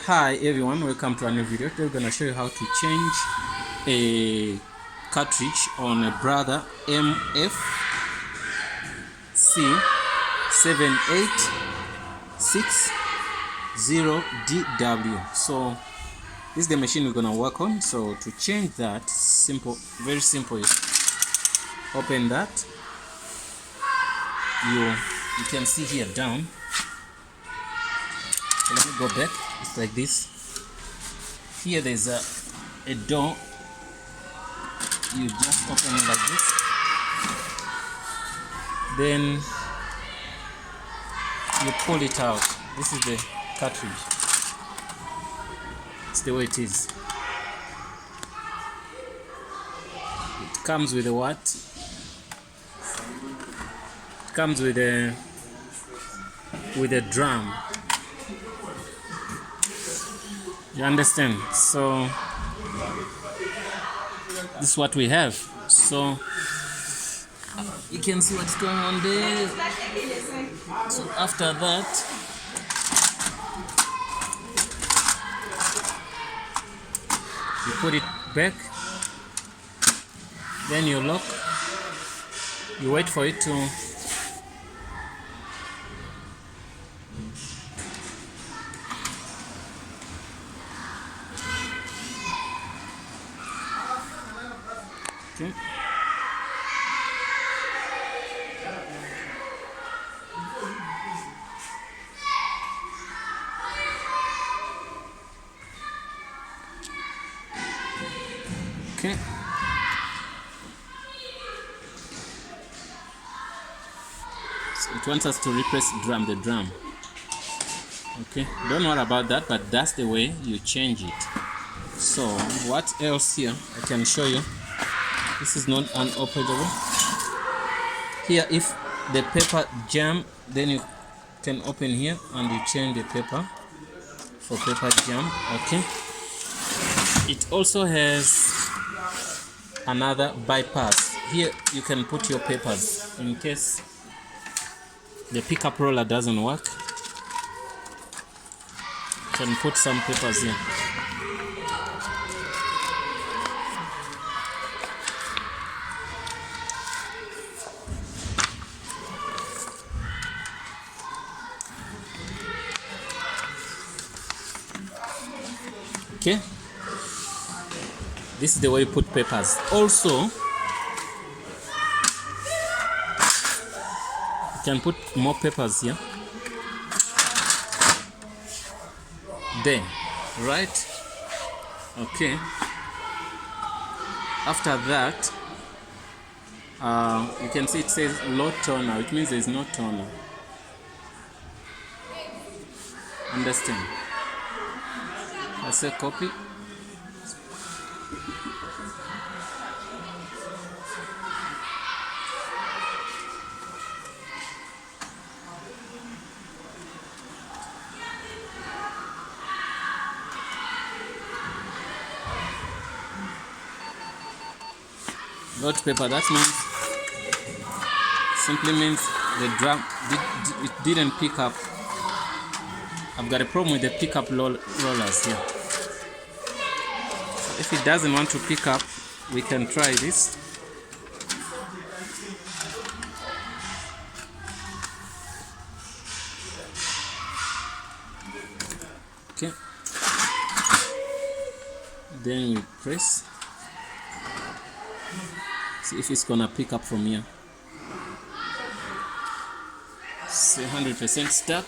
Hi everyone, welcome to a new video. Today we're going to show you how to change a cartridge on a Brother mfc7860dw. So this is the machine we're going to work on. So to change that, very simple, you open that. You can see here down. So let me go back. It's like this. Here there's a door. You just open it like this. Then you pull it out. This is the cartridge. It's the way it is. It comes with a what? It comes with a drum. You understand? So this is what we have. So you can see what's going on there. So after that, you put it back, then you lock, you wait for it to okay. Okay. So it wants us to replace the drum. Okay. Don't worry about that, but that's the way you change it. So what else here I can show you? This is not unopenable. Here, if the paper jam, then you can open here and you change the paper for paper jam. Okay. It also has another bypass. Here you can put your papers in case the pickup roller doesn't work. You can put some papers here. Okay, this is the way you put papers. Also, you can put more papers here. There, right? Okay. After that, you can see it says low toner, which means there is no toner. Understand? I say copy. Got paper. That simply means the drum it didn't pick up. I've got a problem with the pickup rollers here. If it doesn't want to pick up, we can try this. Okay. Then we press. See if it's gonna pick up from here. Say 100% stuck.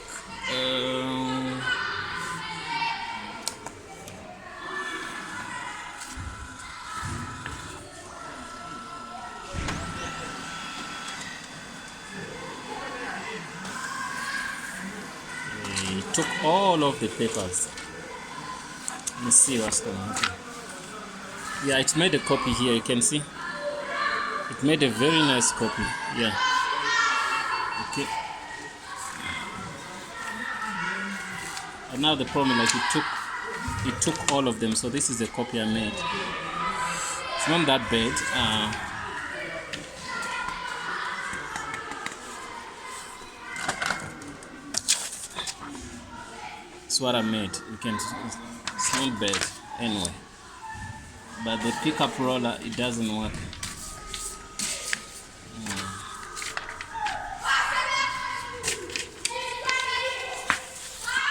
It took all of the papers. Let me see what's going on. Yeah, it made a copy here. You can see it made a very nice copy. Yeah. Okay. And now the problem, like it took all of them. So this is the copy I made. It's not that bad. what I made. You can, it's not bad anyway. But the pickup roller, it doesn't work.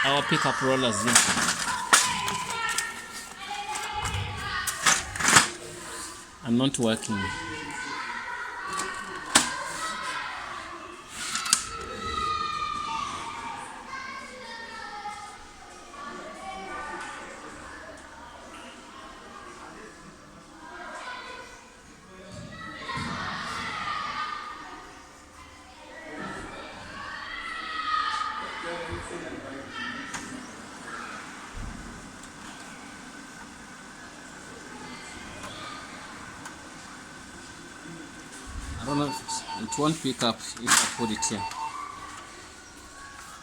Our pickup rollers here are not working. I don't know if it won't pick up if I put it here.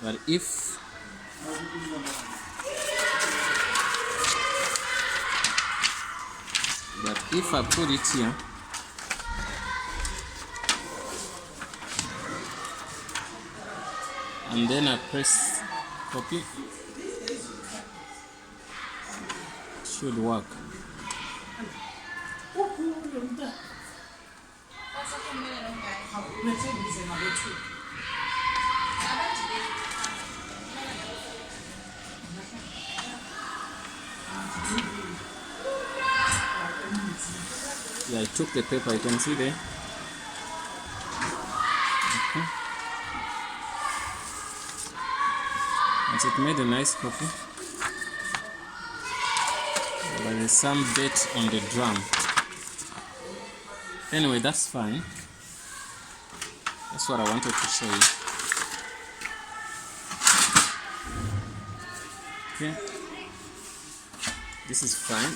But if I put it here, and then I press copy, it should work. Yeah, I took the paper, you can see there. Okay. And it made a nice copy. But there's some dirt on the drum. Anyway, that's fine. That's what I wanted to show you. Okay. This is fine.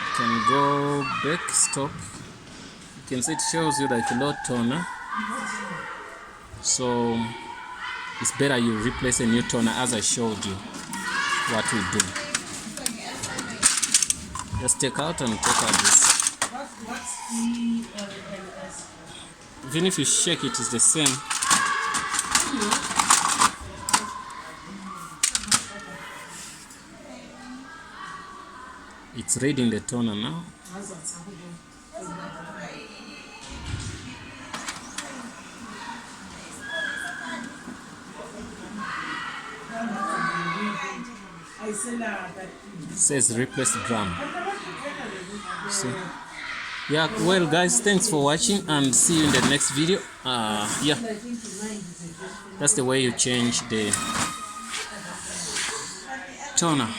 You can go back, stop. You can see it shows you like a low toner. So it's better you replace a new toner as I showed you what we do. Just take out and take out this. Even if you shake it, it's the same. It's reading the toner now. It says replace drum. See? Yeah, well guys, thanks for watching and see you in the next video. Yeah, that's the way you change the toner.